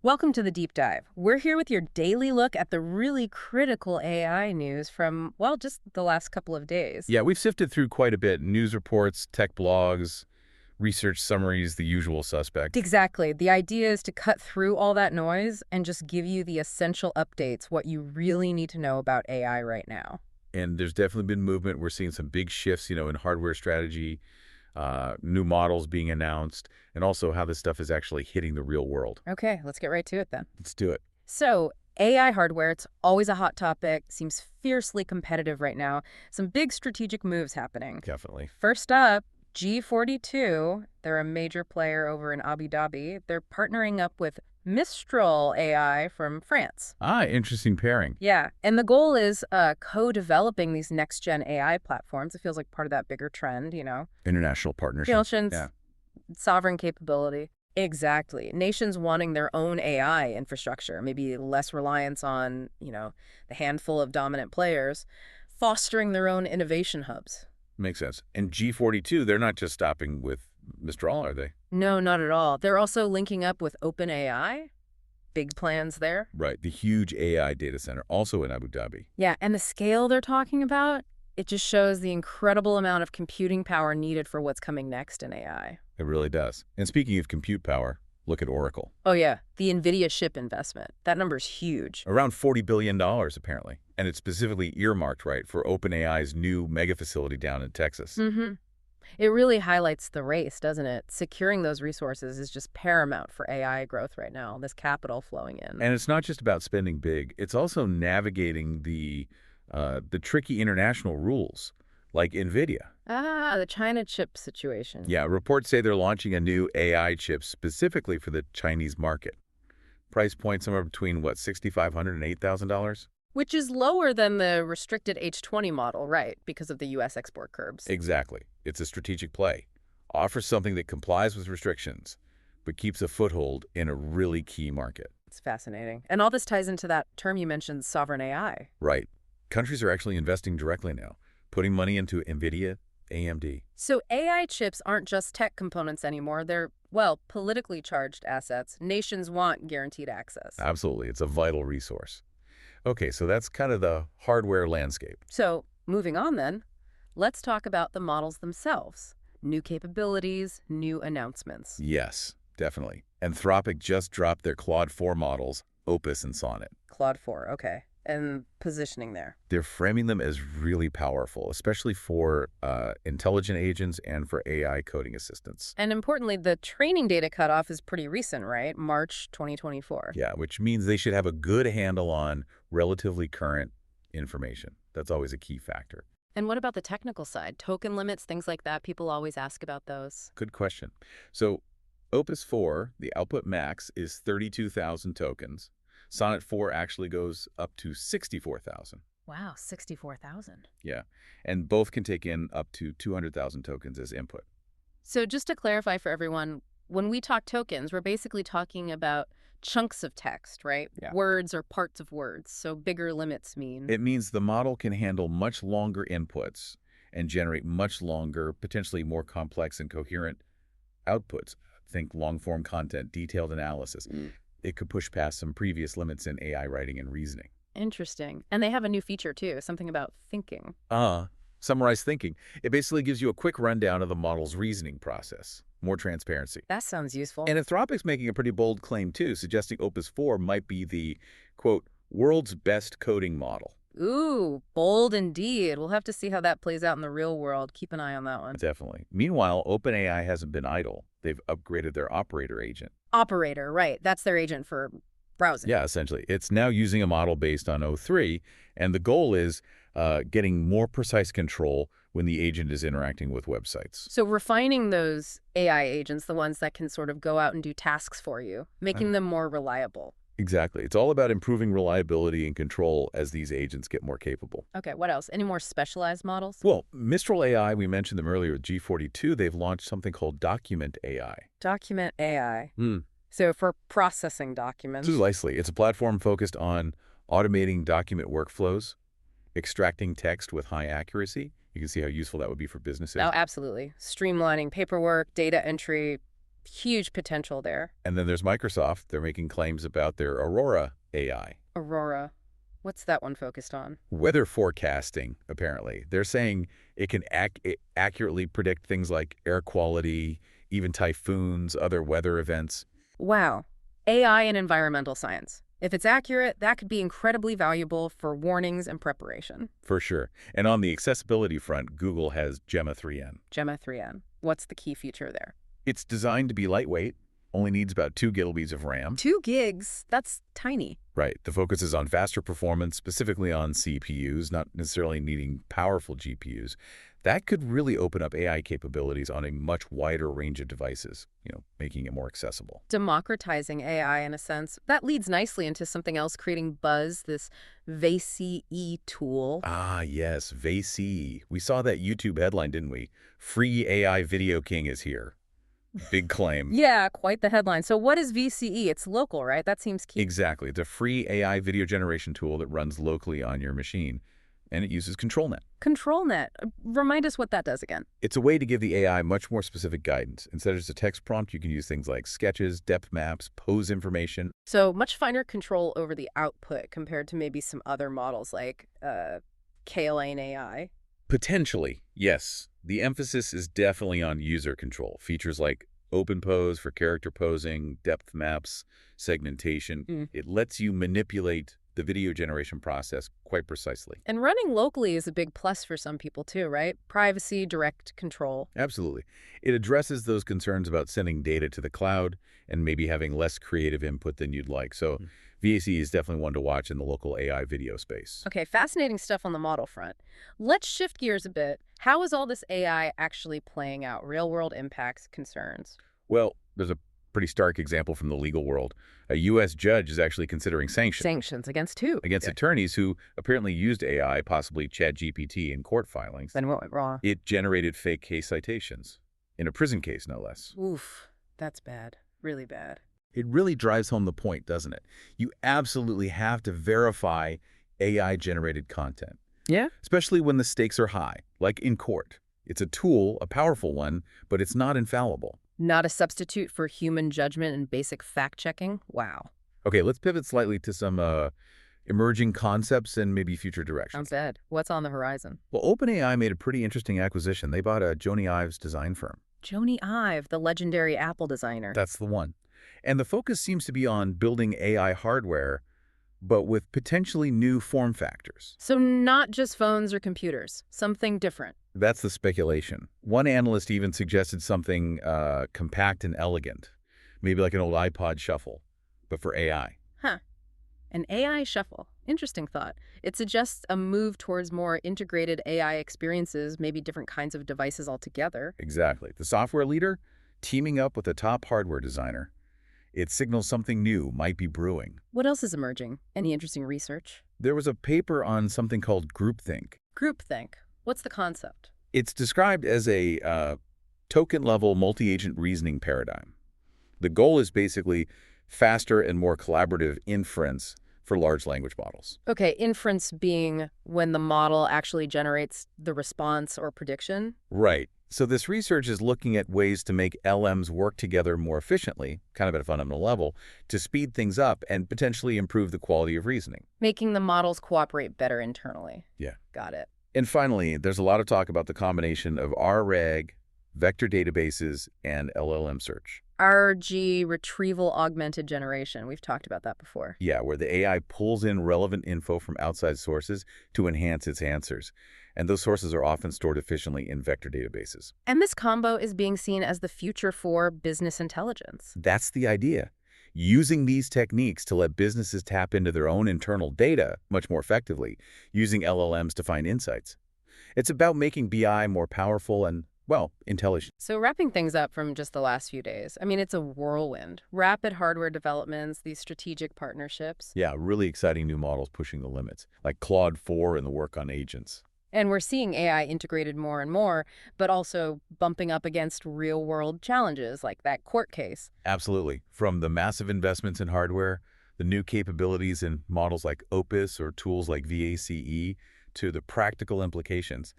Welcome to the Deep Dive. We're here with your daily look at the really critical AI news from, well, just the last couple of days. Yeah, we've sifted through quite a bit. News reports, tech blogs, research summaries, the usual suspect. Exactly. The idea is to cut through all that noise and just give you the essential updates, what you really need to know about AI right now. And there's definitely been movement. We're seeing some big shifts, in hardware strategy, new models being announced, and also how this stuff is actually hitting the real world. Okay, let's get right to it then. Let's do it. So, AI hardware, it's always a hot topic, seems fiercely competitive right now. Some big strategic moves happening. Definitely. First up, G42, they're a major player over in Abu Dhabi. They're partnering up with Mistral AI from France. Ah, interesting pairing. Yeah, and the goal is co-developing these next-gen AI platforms. It feels like part of that bigger trend, International partnership. Nations, Yeah. sovereign capability. Exactly. Nations wanting their own AI infrastructure, maybe less reliance on, the handful of dominant players, fostering their own innovation hubs. Makes sense. And G42, they're not just stopping with Mistral, are they? No, not at all. They're also linking up with OpenAI. Big plans there. Right. The huge AI data center, also in Abu Dhabi. Yeah, and the scale they're talking about, it just shows the incredible amount of computing power needed for what's coming next in AI. It really does. And speaking of compute power, look at Oracle. Oh, yeah, the NVIDIA chip investment. That number's huge. Around $40 billion, apparently. And it's specifically earmarked, right, for OpenAI's new mega facility down in Texas. Mm-hmm. It really highlights the race, doesn't it? Securing those resources is just paramount for AI growth right now, this capital flowing in. And it's not just about spending big. It's also navigating the tricky international rules, like NVIDIA. Ah, the China chip situation. Yeah, reports say they're launching a new AI chip specifically for the Chinese market. Price point somewhere between, what, $6,500 and $8,000? Which is lower than the restricted H20 model, right, because of the U.S. export curbs. Exactly. It's a strategic play. Offers something that complies with restrictions, but keeps a foothold in a really key market. It's fascinating. And all this ties into that term you mentioned, sovereign AI. Right. Countries are actually investing directly now, putting money into NVIDIA, AMD. So AI chips aren't just tech components anymore. They're, well, politically charged assets. Nations want guaranteed access. Absolutely. It's a vital resource. Okay, so that's kind of the hardware landscape. So, moving on then, let's talk about the models themselves. New capabilities, new announcements. Yes, definitely. Anthropic just dropped their Claude 4 models, Opus and Sonnet. Claude 4, okay. And positioning there. They're framing them as really powerful, especially for intelligent agents and for AI coding assistants. And importantly, the training data cutoff is pretty recent, right? March 2024. Yeah, which means they should have a good handle on relatively current information. That's always a key factor. And what about the technical side? Token limits, things like that? People always ask about those. Good question. So Opus 4, the output max, is 32,000 tokens. Sonnet 4 actually goes up to 64,000. Wow, 64,000. Yeah, and both can take in up to 200,000 tokens as input. So just to clarify for everyone, when we talk tokens, we're basically talking about chunks of text, right? Yeah. Words or parts of words. So bigger limits mean. It means the model can handle much longer inputs and generate much longer, potentially more complex and coherent outputs. Think long-form content, detailed analysis. It could push past some previous limits in AI writing and reasoning. Interesting. And they have a new feature too, something about thinking. Summarize thinking. It basically gives you a quick rundown of the model's reasoning process. More transparency. That sounds useful. And Anthropic's making a pretty bold claim, too, suggesting Opus 4 might be the, quote, world's best coding model. Ooh, bold indeed. We'll have to see how that plays out in the real world. Keep an eye on that one. Definitely. Meanwhile, OpenAI hasn't been idle. They've upgraded their operator agent. Operator, right. That's their agent for browsing. Yeah, essentially. It's now using a model based on O3, and the goal is getting more precise control when the agent is interacting with websites. So refining those AI agents, the ones that can sort of go out and do tasks for you, making them more reliable. Exactly. It's all about improving reliability and control as these agents get more capable. Okay, what else? Any more specialized models? Well, Mistral AI, we mentioned them earlier with G42, they've launched something called Document AI. Document AI. So for processing documents. Precisely. It's a platform focused on automating document workflows, extracting text with high accuracy. You can see how useful that would be for businesses. Oh, absolutely. Streamlining paperwork, data entry, Huge potential there. And then there's Microsoft. They're making claims about their Aurora AI. Aurora. What's that one focused on? Weather forecasting, apparently. They're saying it can accurately predict things like air quality, even typhoons, other weather events. Wow. AI and environmental science. If it's accurate, that could be incredibly valuable for warnings and preparation. For sure. And on the accessibility front, Google has Gemma 3N. Gemma 3N. What's the key feature there? It's designed to be lightweight, only needs about 2 gigabytes of RAM. 2 gigs? That's tiny. Right. The focus is on faster performance, specifically on CPUs, not necessarily needing powerful GPUs. That could really open up AI capabilities on a much wider range of devices, making it more accessible. Democratizing AI in a sense. That leads nicely into something else creating buzz, this VACE tool. Ah, yes, VACE. We saw that YouTube headline, didn't we? Free AI Video King is here. Big claim. Yeah, quite the headline. So what is VCE? It's local, right? That seems key. Exactly. It's a free AI video generation tool that runs locally on your machine, and it uses ControlNet. ControlNet. Remind us what that does again. It's a way to give the AI much more specific guidance. Instead of just a text prompt, you can use things like sketches, depth maps, pose information. So much finer control over the output compared to maybe some other models like KLA and AI. Potentially, yes. The emphasis is definitely on user control. Features like open pose for character posing, depth maps, segmentation. It lets you manipulate the video generation process quite precisely. And running locally is a big plus for some people too, right? Privacy, direct control. Absolutely. It addresses those concerns about sending data to the cloud and maybe having less creative input than you'd like. So VAC is definitely one to watch in the local AI video space. Okay, fascinating stuff on the model front. Let's shift gears a bit. How is all this AI actually playing out? Real-world impacts, concerns? Well, there's a pretty stark example from the legal world. A U.S. judge is actually considering sanctions. Sanctions against who? Against attorneys who apparently used AI, possibly ChatGPT, in court filings. Then what went wrong? It generated fake case citations, in a prison case, no less. Oof, that's bad. Really bad. It really drives home the point, doesn't it? You absolutely have to verify AI-generated content. Yeah? Especially when the stakes are high, like in court. It's a tool, a powerful one, but it's not infallible. Not a substitute for human judgment and basic fact-checking? Wow. Okay, let's pivot slightly to some emerging concepts and maybe future directions. Sounds bad. What's on the horizon? Well, OpenAI made a pretty interesting acquisition. They bought a Jony Ives design firm. Jony Ive, the legendary Apple designer. That's the one. And the focus seems to be on building AI hardware, but with potentially new form factors. So not just phones or computers, something different. That's the speculation. One analyst even suggested something compact and elegant, maybe like an old iPod Shuffle, but for AI. Huh. An AI shuffle. Interesting thought. It suggests a move towards more integrated AI experiences, maybe different kinds of devices altogether. Exactly. The software leader teaming up with a top hardware designer. It signals something new might be brewing. What else is emerging? Any interesting research? There was a paper on something called groupthink. Groupthink. What's the concept? It's described as a token-level multi-agent reasoning paradigm. The goal is basically faster and more collaborative inference for large language models. Okay, inference being when the model actually generates the response or prediction? Right. So this research is looking at ways to make LMs work together more efficiently, kind of at a fundamental level, to speed things up and potentially improve the quality of reasoning. Making the models cooperate better internally. Yeah. Got it. And finally, there's a lot of talk about the combination of RAG, vector databases, and LLM search. RG, retrieval augmented generation. We've talked about that before. Yeah, where the AI pulls in relevant info from outside sources to enhance its answers. And those sources are often stored efficiently in vector databases. And this combo is being seen as the future for business intelligence. That's the idea. Using these techniques to let businesses tap into their own internal data much more effectively, using LLMs to find insights. It's about making BI more powerful and, well, intelligent. So wrapping things up from just the last few days, I mean, it's a whirlwind. Rapid hardware developments, these strategic partnerships. Yeah, really exciting new models pushing the limits, like Claude 4 and the work on agents. And we're seeing AI integrated more and more, but also bumping up against real-world challenges like that court case. Absolutely. From the massive investments in hardware, the new capabilities in models like Opus or tools like VACE, to the practical implications,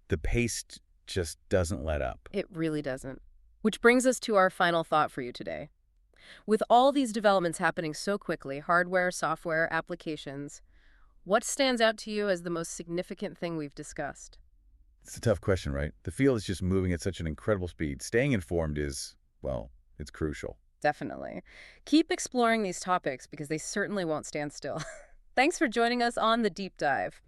the pace just doesn't let up. It really doesn't. Which brings us to our final thought for you today. With all these developments happening so quickly, hardware, software, applications, what stands out to you as the most significant thing we've discussed? It's a tough question, right? The field is just moving at such an incredible speed. Staying informed is, well, it's crucial. Definitely. Keep exploring these topics because they certainly won't stand still. Thanks for joining us on the deep dive.